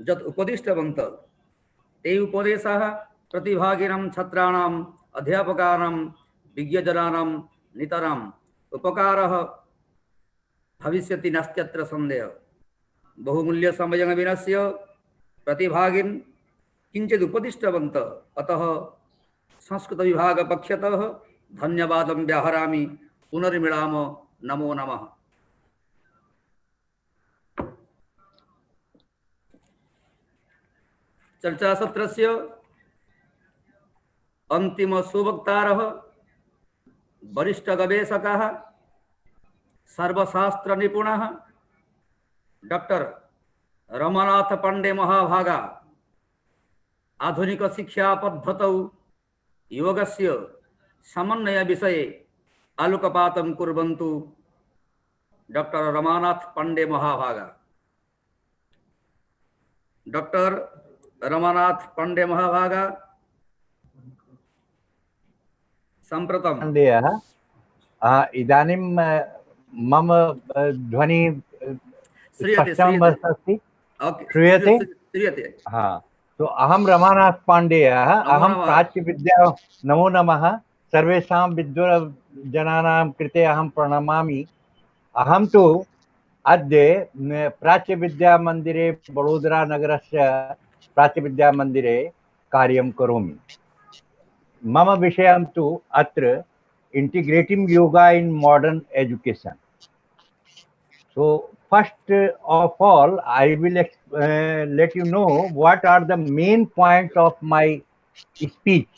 यत् उपदिष्टवन्तः ते उपदेशाः प्रतिभागिनां छात्राणाम् अध्यापकानां विज्ञजनानां नितराम् उपकारः भविष्यति नास्त्यत्र सन्देहः। बहुमूल्यसमयं विनश्य प्रतिभागिन् किञ्चित् उपदिष्टवन्तः, अतः संस्कृतविभागपक्षतः धन्यवादं व्याहरामि। पुनर्मिलाम। नमो नमः। चर्चासत्रस्य अन्तिमसुवक्तारः वरिष्ठगवेषकः सर्वशास्त्रनिपुणः डॉक्टर रमानाथ पांडे महाभागा आधुनिकशिक्षापद्धतौ योगस्य समन्वयविषये आलोकपातं कुर्वन्तु। डॉक्टर रमानाथ पांडे महाभागा। डॉक्टर रमानाथ पांडे महाभागा सम्प्रतम् पाण्डेयः इदानीं मम ध्वनि श्रूयते स्पष्टम् अस्ति? ओके श्रूयते? श्रूयते। हा, तो अहं रमानाथ पाण्डेयः। अहं नमः। प्राच्यविद्या नमो नमः। सर्वेषां विद्वज्जनानां कृते अहं प्रणमामि। अहं तु अद्य प्राच्यविद्यामन्दिरे वडोदरानगरस्य प्राच्यविद्यामन्दिरे कार्यं करोमि। मम विषयं तु अत्र integrating yoga in modern education. So first of all, I will let you know what are the main points of my speech.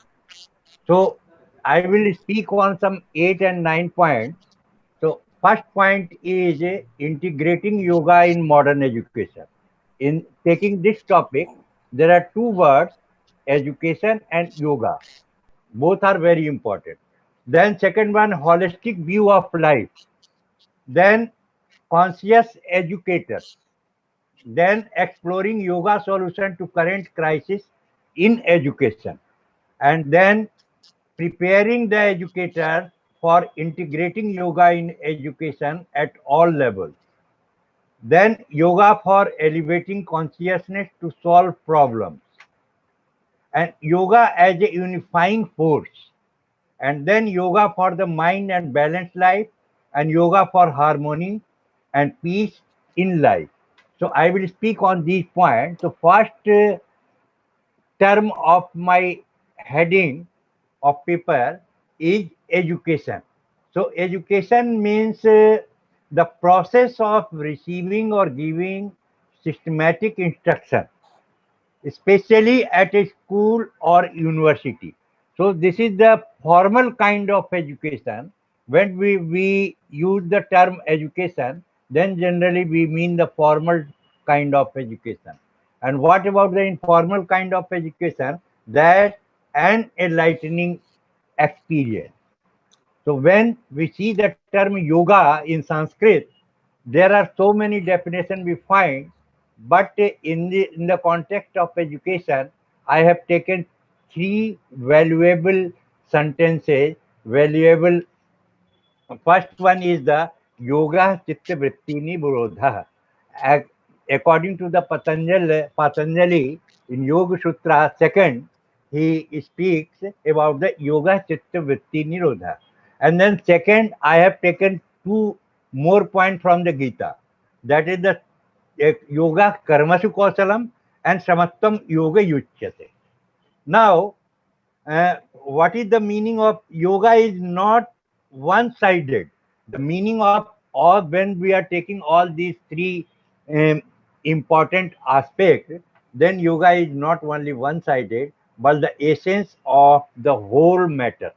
So I will speak on some 8 and 9 points. So first point is integrating yoga in modern education. In taking this topic, there are two words, education and yoga. Both are very important. Then second one, holistic view of life. Then conscious educators. Then exploring yoga solution to current crisis in education. And then preparing the educator for integrating yoga in education at all levels. Then yoga for elevating consciousness to solve problems. And yoga as a unifying force. And then yoga for the mind and balanced life, and yoga for harmony and peace in life. So I will speak on these points. So first term of my heading of paper is education. So education means the process of receiving or giving systematic instruction, especially at a school or university. So this is the formal kind of education. When we use the term education, then generally we mean the formal kind of education. And what about the informal kind of education? That an enlightening experience. So when we see the term yoga in Sanskrit, there are so many definitions we find, but in the context of education, I have taken three valuable sentences. Valuable. First one is the yoga chitta vritti nirodha. According to the Patanjali in Yoga Sutra second, he speaks about the yoga chitta vritti nirodha. And then second, I have taken two more points from the Gita. That is the yoga karmasu kausalam and samattam yoga yuchyate. Now, what is the meaning of yoga is not one-sided. The meaning of all, when we are taking all these three um, important aspects, then yoga is not only one-sided, but the essence of the whole matter.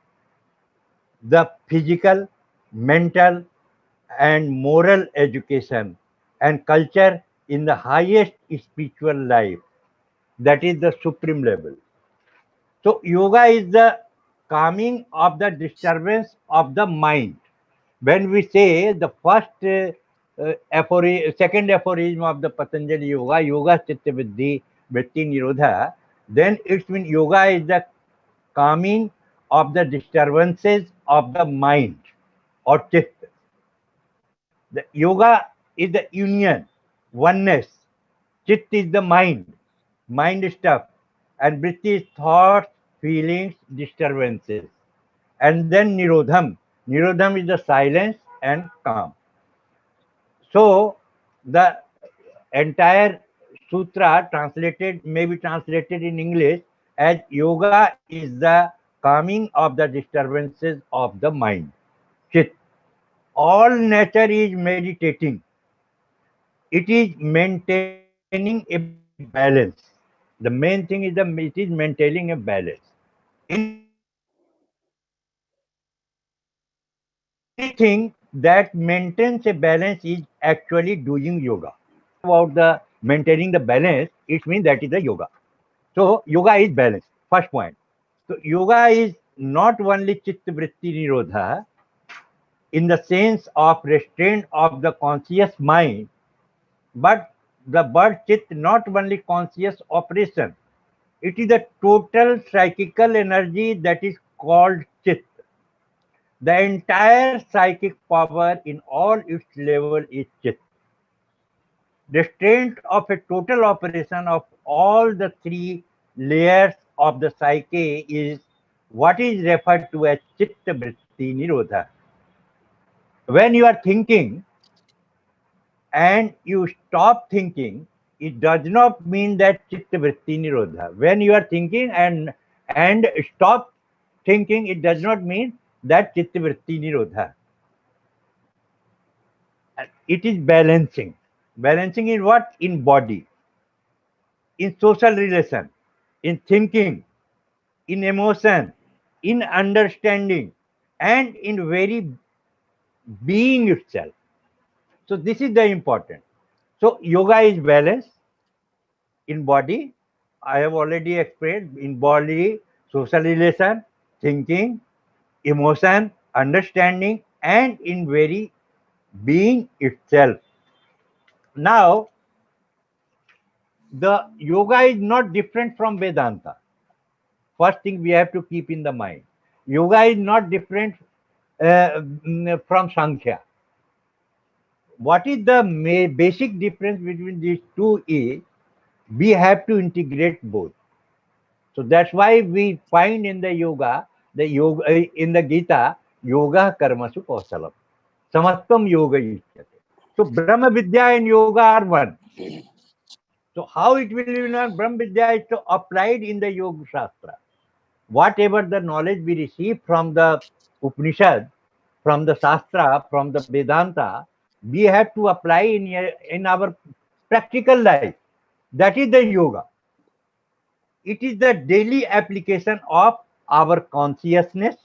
The physical, mental, and moral education and culture in the highest spiritual life. That is the supreme level. So yoga is the calming of the disturbance of the mind. When we say the first second aphorism of the Patanjali Yoga, Yoga Chitta Vritti Nirodha, then it means yoga is the calming of the disturbances of the mind or chitta. The yoga is the union, oneness Chit is the mind stuff, and vritti is thoughts, feelings, disturbances. And then Nirodham. Nirodham is the silence and calm. So the entire sutra translated may be translated in English as yoga is the calming of the disturbances of the mind. Chit. All nature is meditating. It is maintaining a balance. The main thing is it is maintaining a balance. Anything that maintains a balance is actually doing yoga. About the maintaining the balance, it means that is the yoga. So yoga is balance. First point. So yoga is not only chitta vritti nirodha in the sense of restraint of the conscious mind, but the word chit not only conscious operation. It is the total psychical energy that is called chit. The entire psychic power in all its level is chit. Restraint of a total operation of all the three layers of the psyche is what is referred to as chitta vritti nirodha. When you are thinking and you stop thinking, it does not mean that chitta vritti nirodha. When you are thinking and stop thinking, it does not mean that chitta vritti nirodha. It is balancing. Balancing in what? In body, in social relation, in thinking, in emotion, in understanding, and in very being itself. So this is the important. So yoga is balance in body. I have already explained in body, social relation, thinking, emotion, understanding, and in very being itself. Now, the yoga is not different from Vedanta. First thing we have to keep in the mind. Yoga is not different from Sankhya. What is the basic difference between these two is we have to integrate both. So that's why we find in the yoga in the Gita, yoga karmasu kausalam. Samatvam yoga ishyate. So Brahma Vidya and yoga are one. So how it will be learned? Brahma Vidya is to applied in the Yoga Shastra. Whatever the knowledge we receive from the Upanishad, from the Shastra, from the Vedanta, we have to apply in our practical life. That is the yoga. It is the daily application of our consciousness,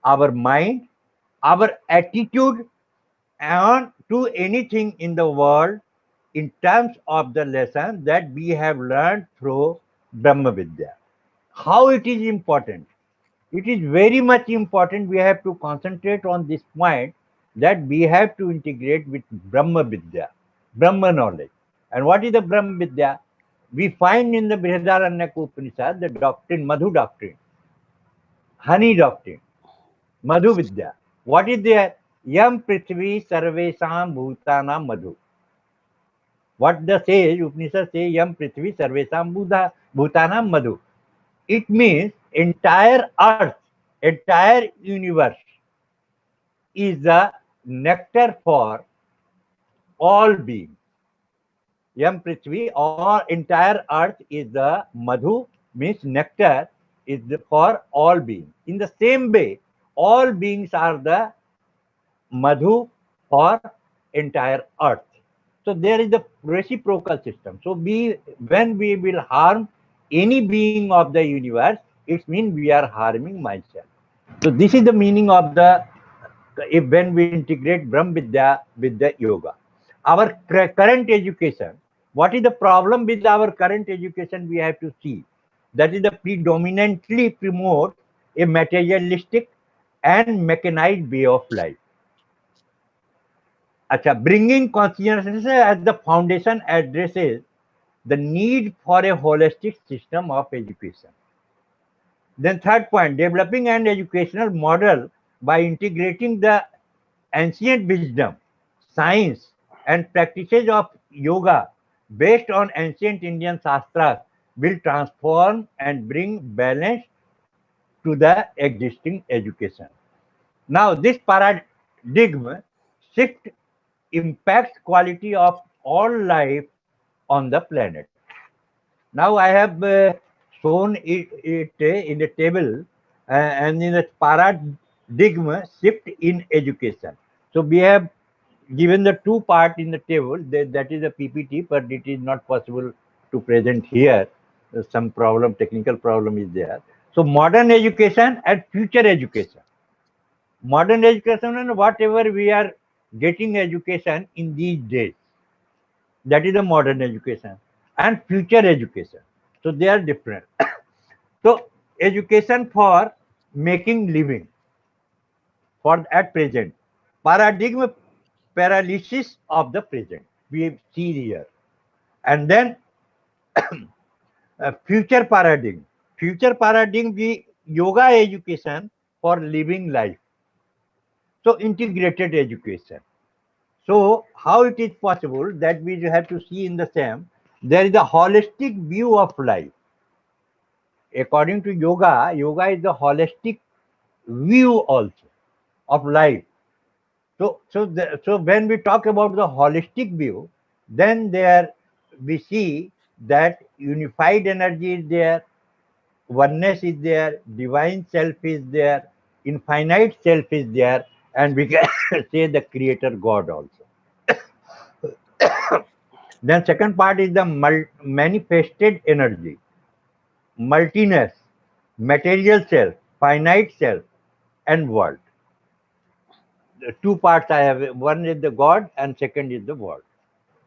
our mind, our attitude on to anything in the world in terms of the lesson that we have learned through Brahma Vidya. How it is important? It is very much important. We have to concentrate on this point that we have to integrate with Brahma Vidya, Brahma knowledge. And what is the Brahma Vidya? We find in the Brihadaranyaka Upanishad the doctrine, Madhu doctrine, honey doctrine, Madhu Vidya. What is there? Yam Prithvi Sarvesam Bhutanam Madhu. What the says, Upanishad says, Yam Prithvi Sarvesam Bhutanam Madhu. It means entire earth, entire universe is the nectar for all beings. Yam Prithvi, or entire earth is the madhu, means nectar is for all beings. In the same way, all beings are the madhu for entire earth. So there is the reciprocal system. So when we will harm any being of the universe, it means we are harming myself. So this is the meaning of the when we integrate Brahma Vidya with the yoga. Our current education, what is the problem with our current education we have to see? That is the predominantly promote a materialistic and mechanized way of life. Bringing consciousness as the foundation addresses the need for a holistic system of education. Then third point, developing an educational model by integrating the ancient wisdom, science, and practices of yoga based on ancient Indian Shastras will transform and bring balance to the existing education. Now, this paradigm shift impacts quality of all life on the planet. Now, I have shown it in the table and in the paradigm shift in education. So, we have given the two part in the table, that is a PPT, but it is not possible to present here. Some problem, technical problem is there. So, modern education and future education. Modern education and whatever we are getting education in these days, that is the modern education and future education. So they are different. So education for making living for at present, paradigm paralysis of the present we see here, and then future paradigm the yoga education for living life. So integrated education. So how it is possible that we have to see in the same, there is a holistic view of life. According to yoga, yoga is the holistic view also of life. So when we talk about the holistic view, then there we see that unified energy is there, oneness is there, divine self is there, infinite self is there, and we can say the creator God also. Then second part is the manifested energy, multiness, material self, finite self, and world. The two parts I have. One is the God and second is the world.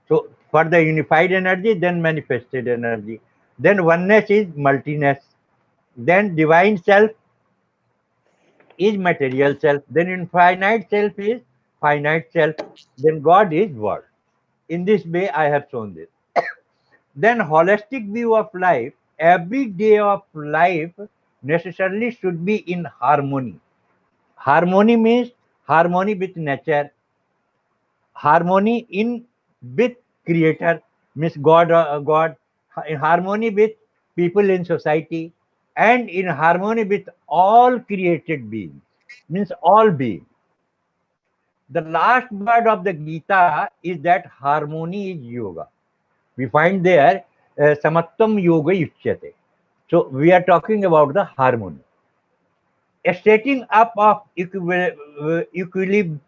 So for the unified energy, then manifested energy. Then oneness is multiness. Then divine self is material self. Then infinite self is finite self. Then God is world. In this way, I have shown this. Then holistic view of life, every day of life necessarily should be in harmony. Harmony means harmony with nature, harmony in with creator means God, in harmony with people in society, and in harmony with all created beings means all beings. The last word of the Gita is that harmony is yoga. We find there samattam yoga yuchyate. So we are talking about the harmony. A setting up of equilibrium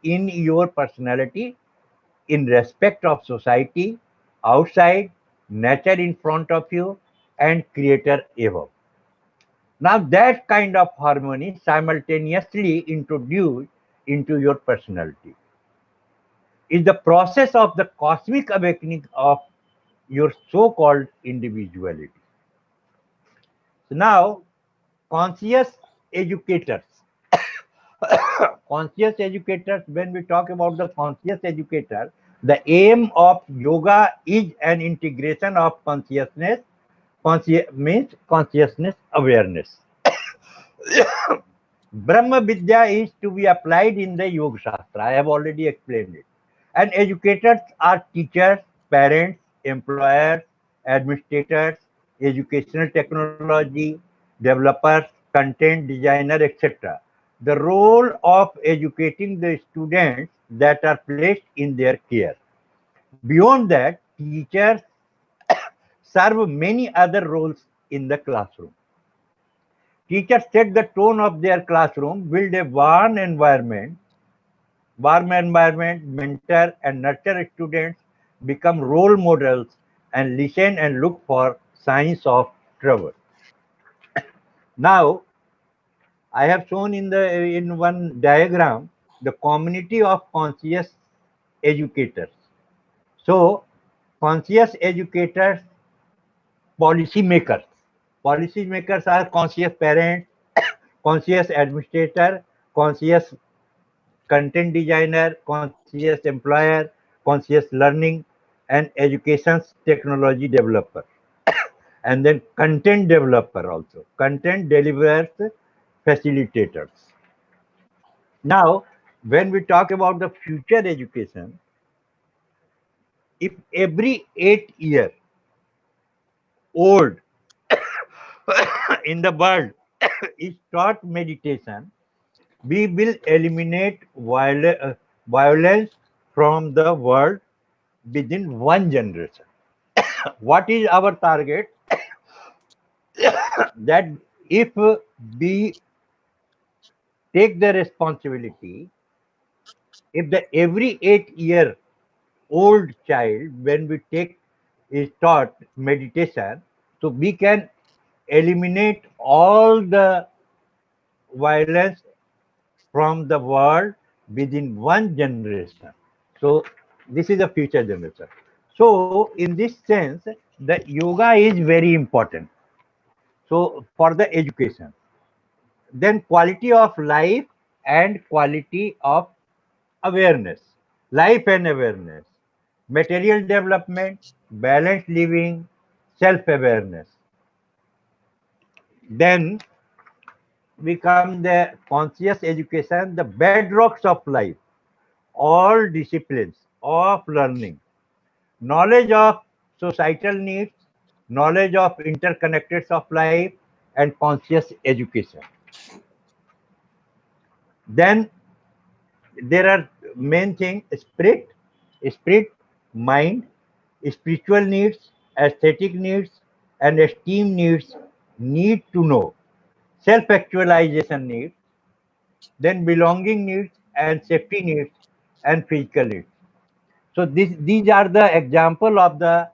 in your personality, in respect of society, outside, nature in front of you, and creator above. Now that kind of harmony simultaneously introduced into your personality is the process of the cosmic awakening of your so-called individuality. So now, conscious educators. Conscious educators, when we talk about the conscious educator, the aim of yoga is an integration of consciousness. Means consciousness awareness. Brahma Vidya is to be applied in the Yoga Shastra. I have already explained it. And educators are teachers, parents, employers, administrators, educational technology, developers, content designer, etc. The role of educating the students that are placed in their care. Beyond that, teachers serve many other roles in the classroom. Teachers set the tone of their classroom, build a warm environment, mentor and nurture students, become role models, and listen and look for signs of trouble. Now, I have shown in one diagram the community of conscious educators. So, conscious educators, policy makers. Policy makers are conscious parents, conscious administrator, conscious content designer, conscious employer, conscious learning, and education technology developer. And then content developer also. Content delivers facilitators. Now, when we talk about the future education, if every 8 year old in the world is taught meditation, we will eliminate violence from the world within one generation. What is our target? That if we take the responsibility, if the every 8 year old child, when we take is taught meditation, so we can eliminate all the violence from the world within one generation. So this is a future generation. So in this sense, the yoga is very important. So for the education, then quality of life and quality of awareness, life and awareness, material development, balanced living, self-awareness. Then we come the conscious education, the bedrocks of life, all disciplines of learning, knowledge of societal needs, knowledge of interconnecteds of life, and conscious education. Then there are main thing spirit, mind, spiritual needs, aesthetic needs, and esteem needs need to know. Self-actualization needs, then belonging needs and safety needs and physical needs. So these are the example of the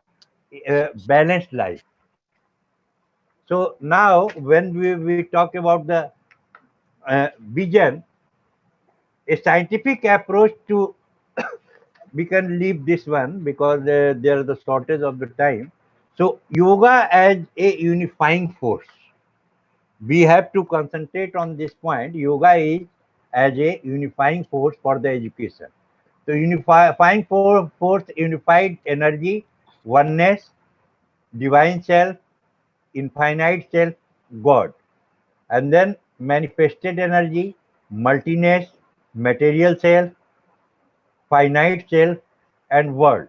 balanced life. So now when we talk about the vision, a scientific approach to we can leave this one because there are the shortage of the time. So yoga as a unifying force. We have to concentrate on this point. Yoga is as a unifying force for the education. So unifying force, unified energy, oneness, divine self, infinite self, God. And then manifested energy, multiness, material self, finite self, and world.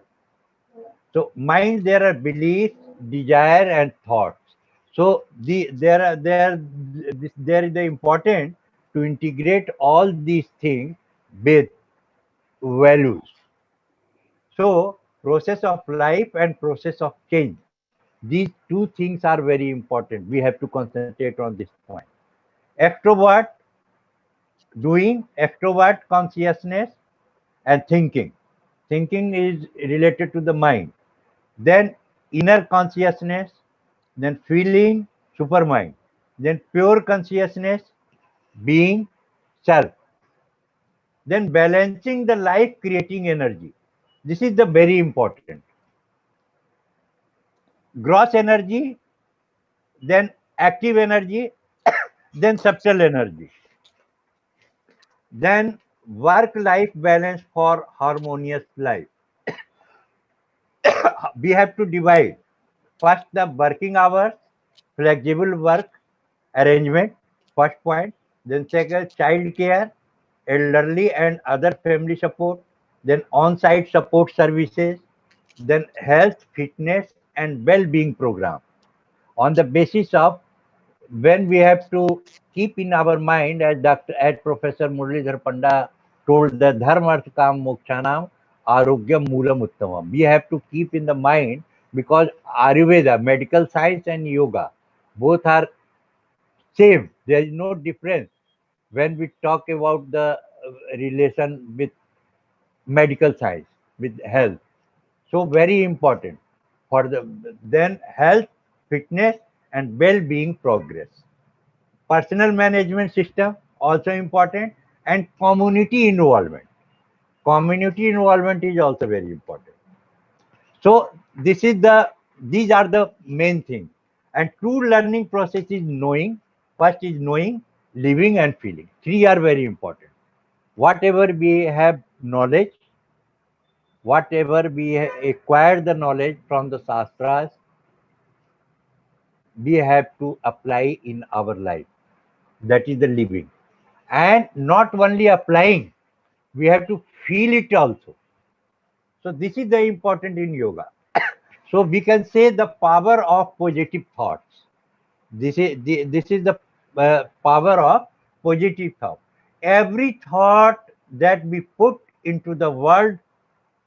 So mind, there are beliefs, desire, and thoughts. So there is the important to integrate all these things with values. So process of life and process of change. These two things are very important. We have to concentrate on this point. Extrovert doing, extrovert consciousness, and thinking. Thinking is related to the mind. Then inner consciousness, then feeling, supermind, then pure consciousness, being, self, then balancing the life creating energy. This is the very important. Gross energy, then active energy, then subtle energy, then work life balance for harmonious life. We have to divide first the working hours, flexible work arrangement, first point. Then second, child care, elderly and other family support. Then on-site support services. Then health, fitness, and well-being program. On the basis of when we have to keep in our mind, as Professor Muralidhar Panda told, the dharma arth kam mokshanam arogyam moolam uttamam. We have to keep in the mind because Ayurveda, medical science, and yoga both are same. There is no difference when we talk about the relation with medical science, with health. So very important for the then health, fitness, and well-being progress. Personal management system also important, and community involvement. Community involvement is also very important. So these are the main things. And true learning process is knowing. First is knowing, living, and feeling. Three are very important. Whatever we have knowledge, whatever we acquire the knowledge from the Shastras, we have to apply in our life. That is the living. And not only applying, we have to feel it also. So this is the important in yoga. So we can say the power of positive thoughts. This is the power of positive thought. Every thought that we put into the world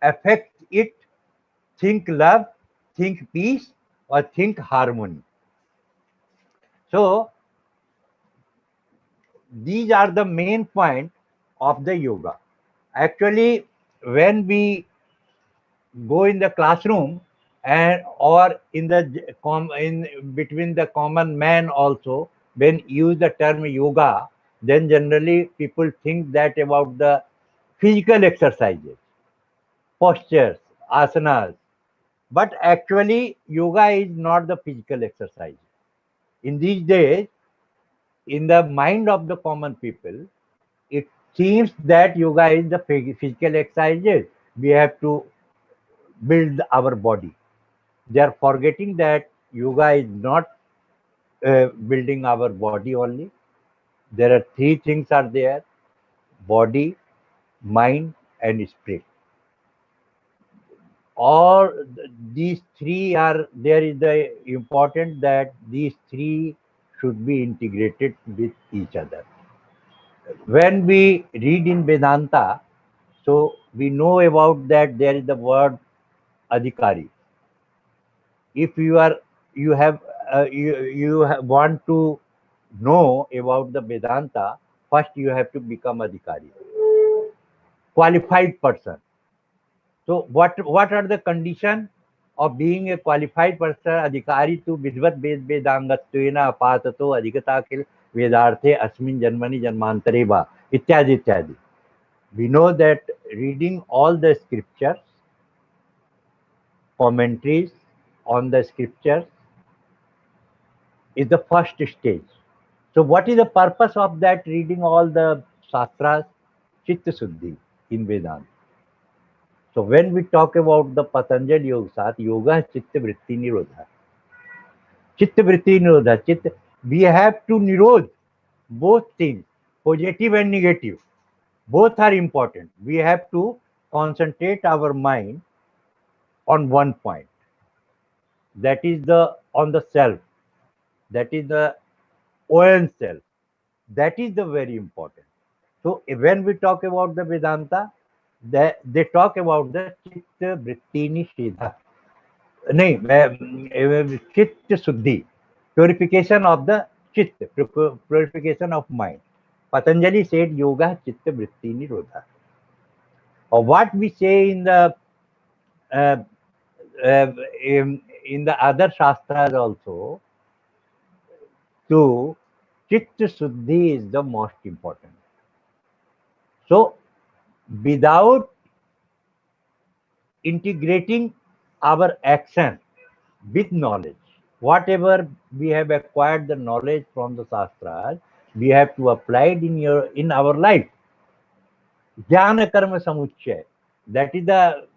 affects it. Think love, think peace, or think harmony. So these are the main point of the yoga. Actually, when we go in the classroom and or in the in between the common man also, when use the term yoga, then generally people think that about the physical exercises, postures, asanas. But actually, yoga is not the physical exercise. In these days, in the mind of the common people, it seems that yoga is the physical exercises. We have to build our body. They are forgetting that yoga is not building our body only. There are three things are there: body, mind, and spirit. All these three are there is the important that these three should be integrated with each other. When we read in Vedanta, so we know about that there is the word adhikari. If you have want to know about the Vedanta, first you have to become adhikari, qualified person. So what are the condition of being a qualified person? Adhikari tu vidvat vedangattvena apatato adhikata kil vedarthe asmin janmani janmantare va ityadi ityadi. We know that reading all the scriptures, commentaries on the scriptures is the first stage. So what is the purpose of that reading all the shastras? Chitta Suddhi in Vedanta. So when we talk about the Patanjali Yoga, yoga Chitta Vritti Nirodha. Chitta Vritti Nirodha. Chitta, we have to nirod both things, positive and negative. Both are important. We have to concentrate our mind on one point. That is the on the self. That is the own self. That is the very important. So when we talk about the Vedanta, they talk about the Chitta Vritti Nishedha. नहीं चित्त शुद्धि, purification of the chit, purification of mind. Patanjali said yoga chitta vritti nirodha. Or what we say in the uh, in the other shastras also, to chitta shuddhi is the most important. So without integrating our action with knowledge, whatever we have acquired the knowledge from the shastras, we have to apply it in our life. Jnana karma samuchaya. That is the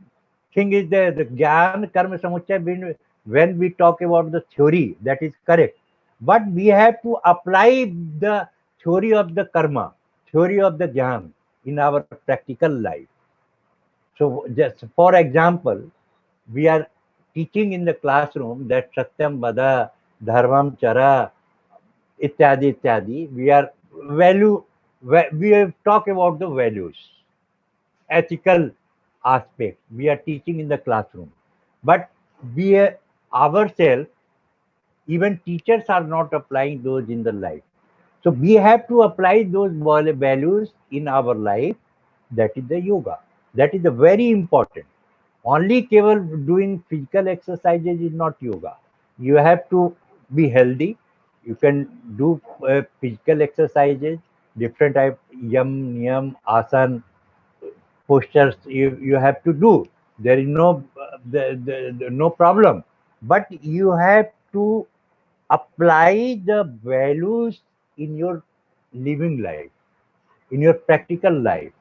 thing is the Jnana karma samuchaya. When we talk about the theory, that is correct. But we have to apply the theory of the karma, theory of the jnana in our practical life. So just for example, we are teaching in the classroom that Satyam Vada, Dharmam Chara, ityadi ityadi. We are we have talked about the values, ethical aspect. We are teaching in the classroom, but we ourselves, even teachers are not applying those in the life. So we have to apply those values in our life. That is the yoga. That is the very important. Only keval doing physical exercises is not yoga. You have to be healthy. You can do physical exercises, different type, yam, niyam, asan, postures. You have to do. There is no no problem. But you have to apply the values in your living life, in your practical life.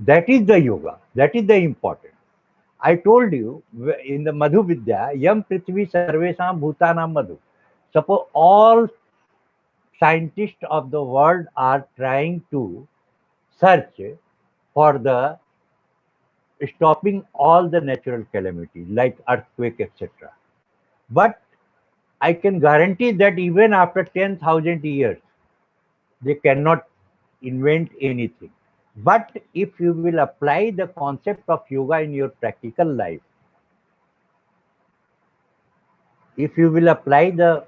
That is the yoga. That is the important. I told you in the Madhu Vidya, Yam Prithvi Sarvesham Bhutanam Madhu. Suppose all scientists of the world are trying to search for the stopping all the natural calamities like earthquake, etc. But I can guarantee that even after 10,000 years, they cannot invent anything. But if you will apply the concept of yoga in your practical life, if you will apply the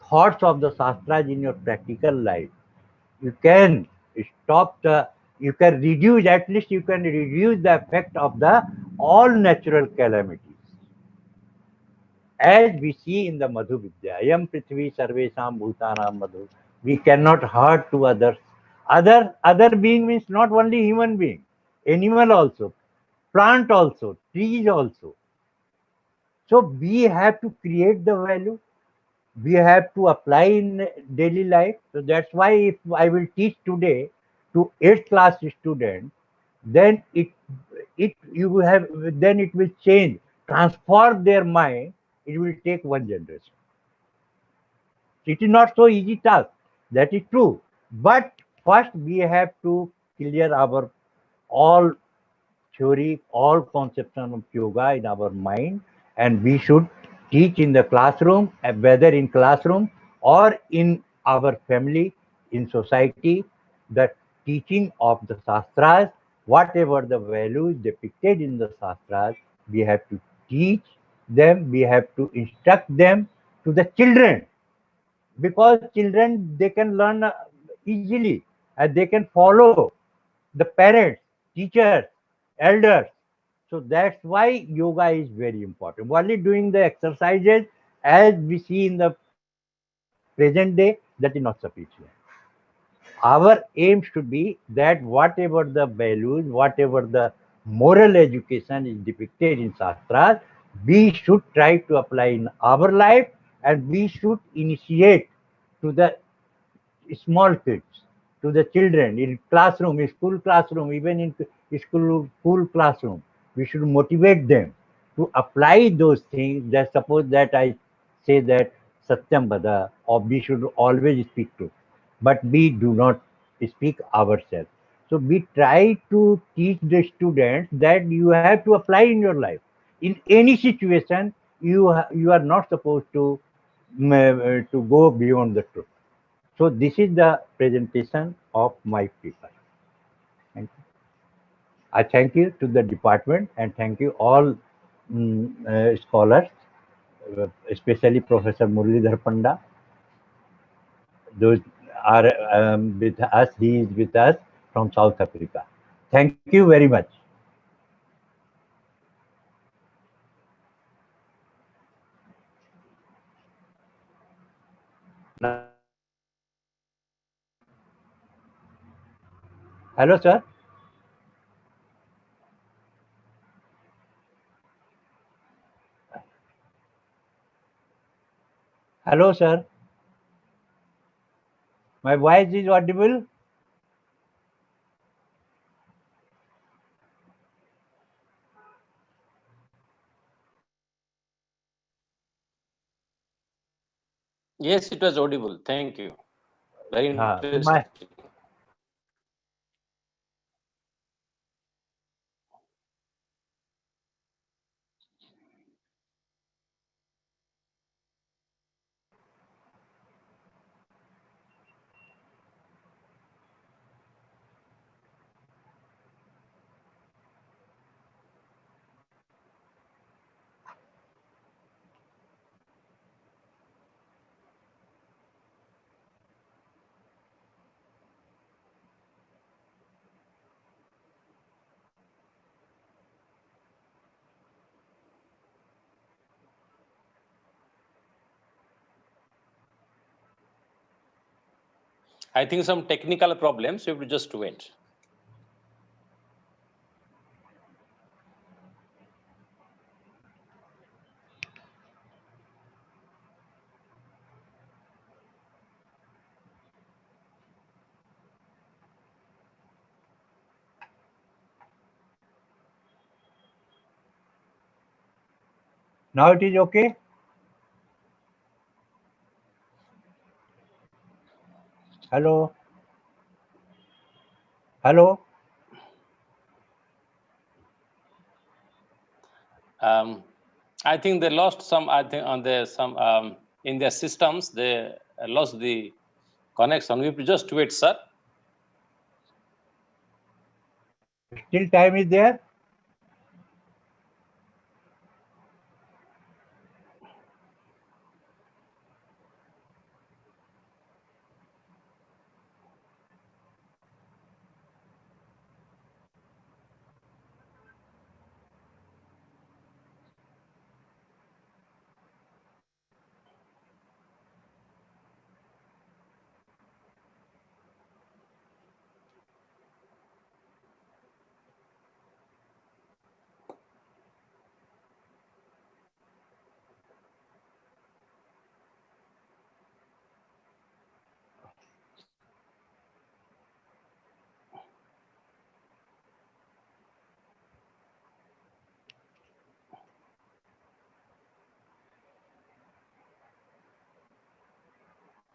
thoughts of the Shastras in your practical life, you can stop the, you can reduce, at least you can reduce the effect of the all natural calamities. As we see in the Madhu Vidya, Ayam Prithvi Sarvesham Bhutanam Madhu, we cannot hurt to others. Other being means not only human being, animal also, plant also, trees also. So we have to create the value. We have to apply in daily life. So that's why if I will teach today to 8th class student, then it you have then it will change, transform their mind. It will take one generation. It is not so easy task. That is true. But first we have to clear our all theory, all conception of yoga in our mind, and we should teach in the classroom, whether in classroom or in our family, in society, the teaching of the Shastras, whatever the values depicted in the Shastras, we have to teach them, we have to instruct them to the children, because children they can learn easily and they can follow the parents, teachers, elders. So that's why yoga is very important. Only doing the exercises as we see in the present day, that is not sufficient. Our aim should be that whatever the values, whatever the moral education is depicted in Shastras, we should try to apply in our life, and we should initiate to the small kids, to the children in classroom, in school classroom, even in school classroom. We should motivate them to apply those things. That suppose that I say that Satyam Bada, or we should always speak truth, but we do not speak ourselves. So we try to teach the students that you have to apply in your life. In any situation, you are not supposed to go beyond the truth. So this is the presentation of my paper. Thank you. I thank you to the department and thank you all scholars, especially Professor Muralidhar Panda. Those are with us. He is with us from South Africa. Thank you very much. Hello, sir. Hello, sir. My voice is audible. Yes, it was audible. Thank you. Very So interesting. my I think some technical problems. You have to just wait. now it is okay. Hello. Hello. I think they lost some. I think on their some in their systems they lost the connection. We have to just wait, sir. Still time is there?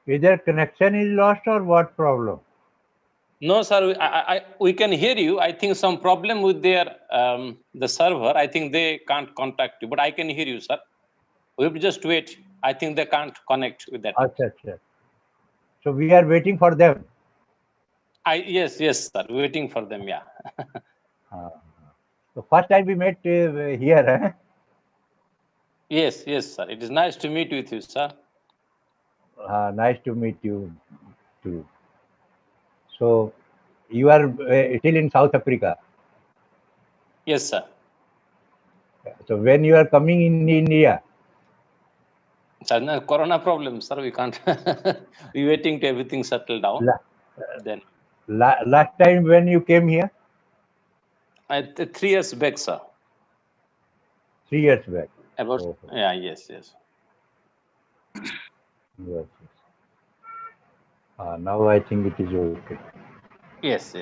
Either connection is lost or what problem? No, sir. We can hear you. I think some problem with their the server. I think they can't contact you, but I can hear you, sir. We have to just wait. I think they can't connect with that. Acha, acha. So we are waiting for them. Yes, sir. Waiting for them. Yeah. So first time we met here. Eh? Yes, sir. It is nice to meet with you, sir. Nice to meet you too. So you are still in South Africa. Yes, sir. So when you are coming in India? Sir, no, corona problem, sir. We can't. We waiting to everything settle down. Then. Last time when you came here? 3 years back, sir. 3 years back. About yeah, yes. Yes. Now I think it is okay. Yes.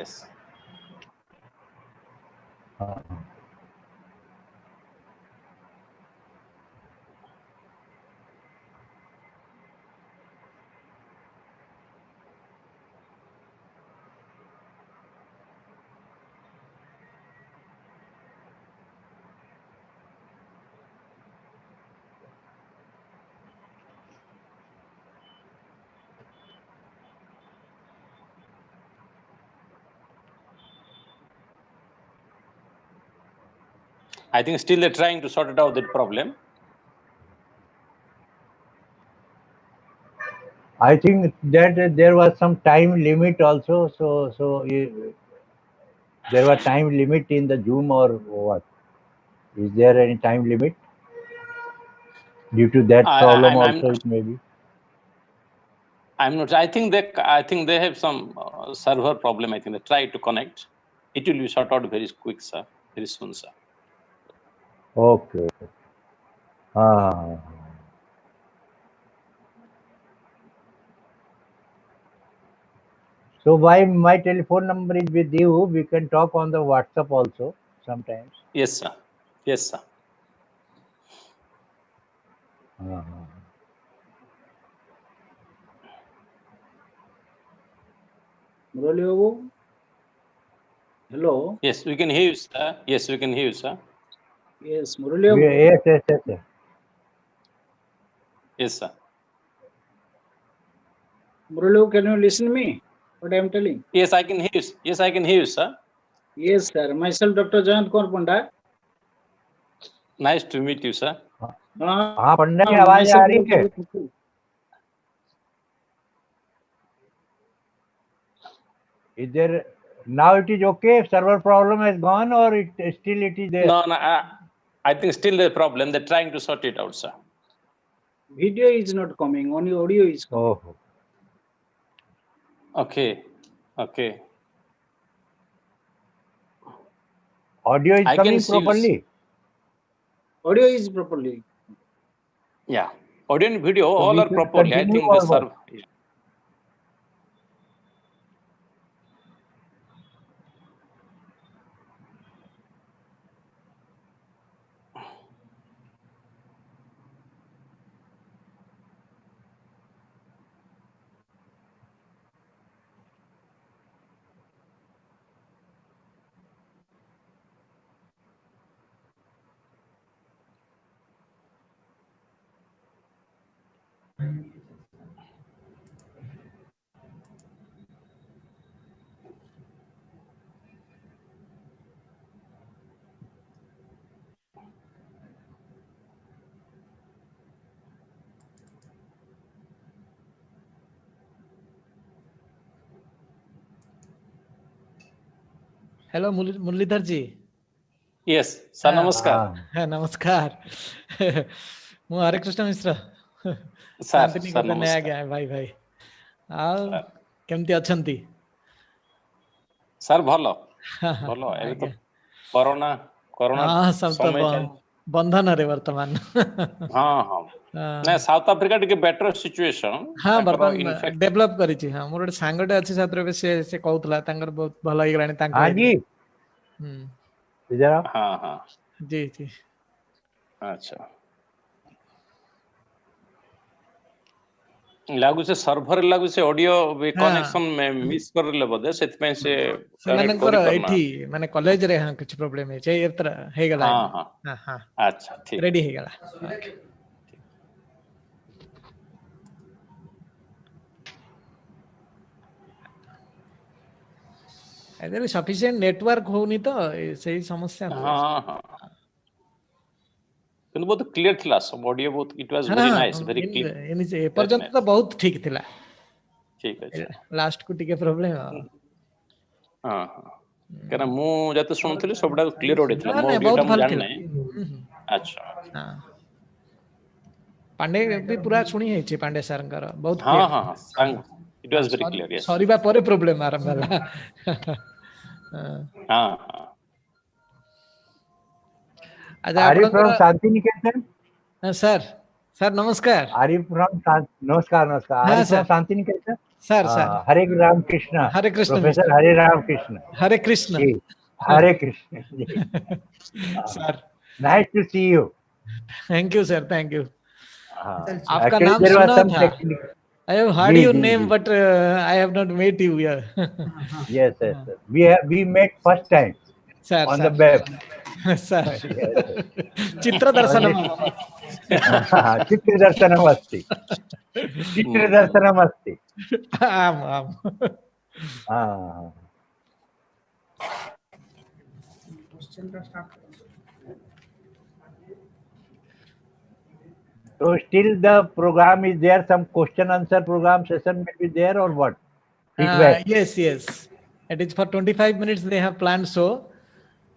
I think still they're trying to sort it out that problem. I think that there was some time limit also. So there was time limit in the Zoom or what? Is there any time limit? Due to that problem also it may be. I'm not. I think they have some server problem. I think they try to connect. It will be sorted out very quick, sir. Very soon, sir. Okay. So why my telephone number is with you? We can talk on the WhatsApp also sometimes. Yes, sir. Murali, hello. Yes, we can hear you, sir. Yes, Murali. Yes. Yes, sir. Murali, can you listen to me? What I am telling? Yes, I can hear you. Yes, I can hear you, sir. Yes, sir. Myself, Dr. Jayant Kaur Panda. Nice to meet you, sir. हाँ पंडा की आवाज आ रही है. Is there now it is okay? Server problem has gone or it is there? No. I think still the problem. They're trying to sort it out, sir. Video is not coming. Only audio is coming. Okay. Audio is coming properly. Audio is properly. Yeah. Audio and video all are properly. I think the server. Hello Muralidhar ji. Yes, sir, हाँ। namaskar. हाँ, नमस्कार। ମୁଁ Hare Krishna Mishra Sir, Santiniketan sir, ଆଜ୍ଞା namaskar. ଭାଇ ଆଉ କେମିତି ଅଛନ୍ତି? Sir, ଭଲ ହଁ, ଏବେ ତ ଆଜ୍ଞା କରୋନା ସବୁ ତ ସମୟ ଚାଲିଛି। ବନ୍ଧନରେ ବର୍ତ୍ତମାନ। ହଁ ନାଇଁ ସାଉଥ ଆଫ୍ରିକା ଟିକେ ବେଟର ସିଚୁଏସନ ହଁ ତାଙ୍କର ବର୍ତ୍ତମାନ ଇନଫେକ୍ଟ ଡେଭଲପ କରିଛି। ହଁ ମୋର ଗୋଟେ ସାଙ୍ଗଟେ ଅଛି ସାଥିରେ ସେ କହୁଥିଲା ତାଙ୍କର ବହୁତ ଭଲ ହେଇଗଲାଣି ତାଙ୍କ हाँ area। जी ହୁଁ इधर आओ। ହଁ ଜି ଜି ଆଚ୍ଛା ଲାଗୁଛି ସର୍ଭର ଲାଗୁଛି ଅଡିଓ ହଁ କନେକ୍ସନ ମିସ୍ କରିଲେ ବୋଧେ ସେଥିପାଇଁ ସେ କନେକ୍ଟ ସେମାନଙ୍କର କରିପାରୁନା। ଏଇଠି ମାନେ କଲେଜରେ ହଁ କିଛି ପ୍ରୋବ୍ଲେମ ହେଇଛି ଏଥର ହେଇଗଲା ହଁ ଏବେ। ହଁ ହଁ ହଁ ଆଚ୍ଛା ଠିକ ରେଡି ହେଇଗଲା। ଏଥିରେ ସଫିସିଏଣ୍ଟ ନେଟୱାର୍କ ହଉନି ତ ସେଇ ସମସ୍ୟା ହଁ ହଉଛି। ହଁ କିନ୍ତୁ ବହୁତ କ୍ଲିୟର ଥିଲା ସବୁ ଅଡିଓ ବହୁତ ଇଟ ୱାଜ ହଁ ଭେରି ନାଇସ୍ ଭେରି ଏପର୍ଯ୍ୟନ୍ତ ତ ବହୁତ ଠିକ ଥିଲା। ଠିକ ଅଛି ଲାଷ୍ଟ କୁ ଟିକେ ପ୍ରୋବ୍ଲେମ। ହଁ କାରଣ ମୁଁ ଯେତେ ଶୁଣୁଥିଲି ସବୁଟା କ୍ଲିୟର ଅଡିଓ ଥିଲା ମୋ ନାଇଁ ଅଡିଓ ବହୁତ ଟା ମୁଁ ଭଲ ଥିଲା। ଜାଣିନାହିଁ। ଆଚ୍ଛା ହଁ ପାଣ୍ଡେ ବି ପୁରା ଶୁଣି ହେଇଛି ପାଣ୍ଡେ ସାରଙ୍କର ବହୁତ ହଁ କ୍ଲିୟର। ହଁ ସାଙ୍ଗ ଇଟ ୱାଜ ଭେରି କ୍ଲିୟର ୟେସ୍ ସରିବା ପରେ ପ୍ରୋବ୍ଲେମ ଆରମ୍ଭ ହେଲା। ହଁ ଆଚ୍ଛା Are you ଆପଣଙ୍କର from Shanti Niketan? Sir sir नमस्कार। Are you from नमस्कार नमस्कार Are हाँ you from sir Shanti Niketan? Sir sir Hare Ram Krishna Hare Krishna Professor Mishra Hare Ram Krishna Hare Krishna. जी Hare Krishna ji sir nice to see you thank you sir thank you. आपका actually नाम there was सुना some था। technical I have heard जी your जी name जी but I have not met you here. yes we met first time sir on the sir web sir yes चित्र दर्शनम। चित्रदर्शनम् अस्ति चित्रदर्शनम् अस्ति आम आम So still the program is there, some question answer program session will be there or what? Feedback. Yes, yes. It is for 25 minutes they have planned so.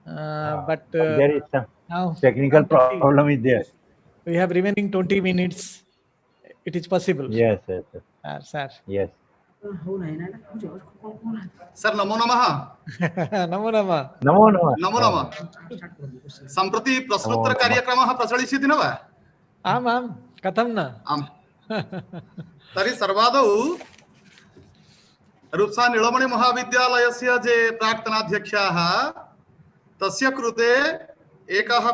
But There is some now technical 20 problem is there. we have remaining 20 minutes. It is possible. Yes. Sir. Yes. Sir नमो नमः नमो नमः। नमो नमः नमो नमः सम्प्रति प्रश्नोत्तर कार्यक्रमः प्रचलिष्यति न वा आम आम कथं न आम् तर्हि सर्वादौ रूप्सा नीलमणि महाविद्यालयस्य जे प्राक्तनाध्यक्षाः तस्य कृते एकः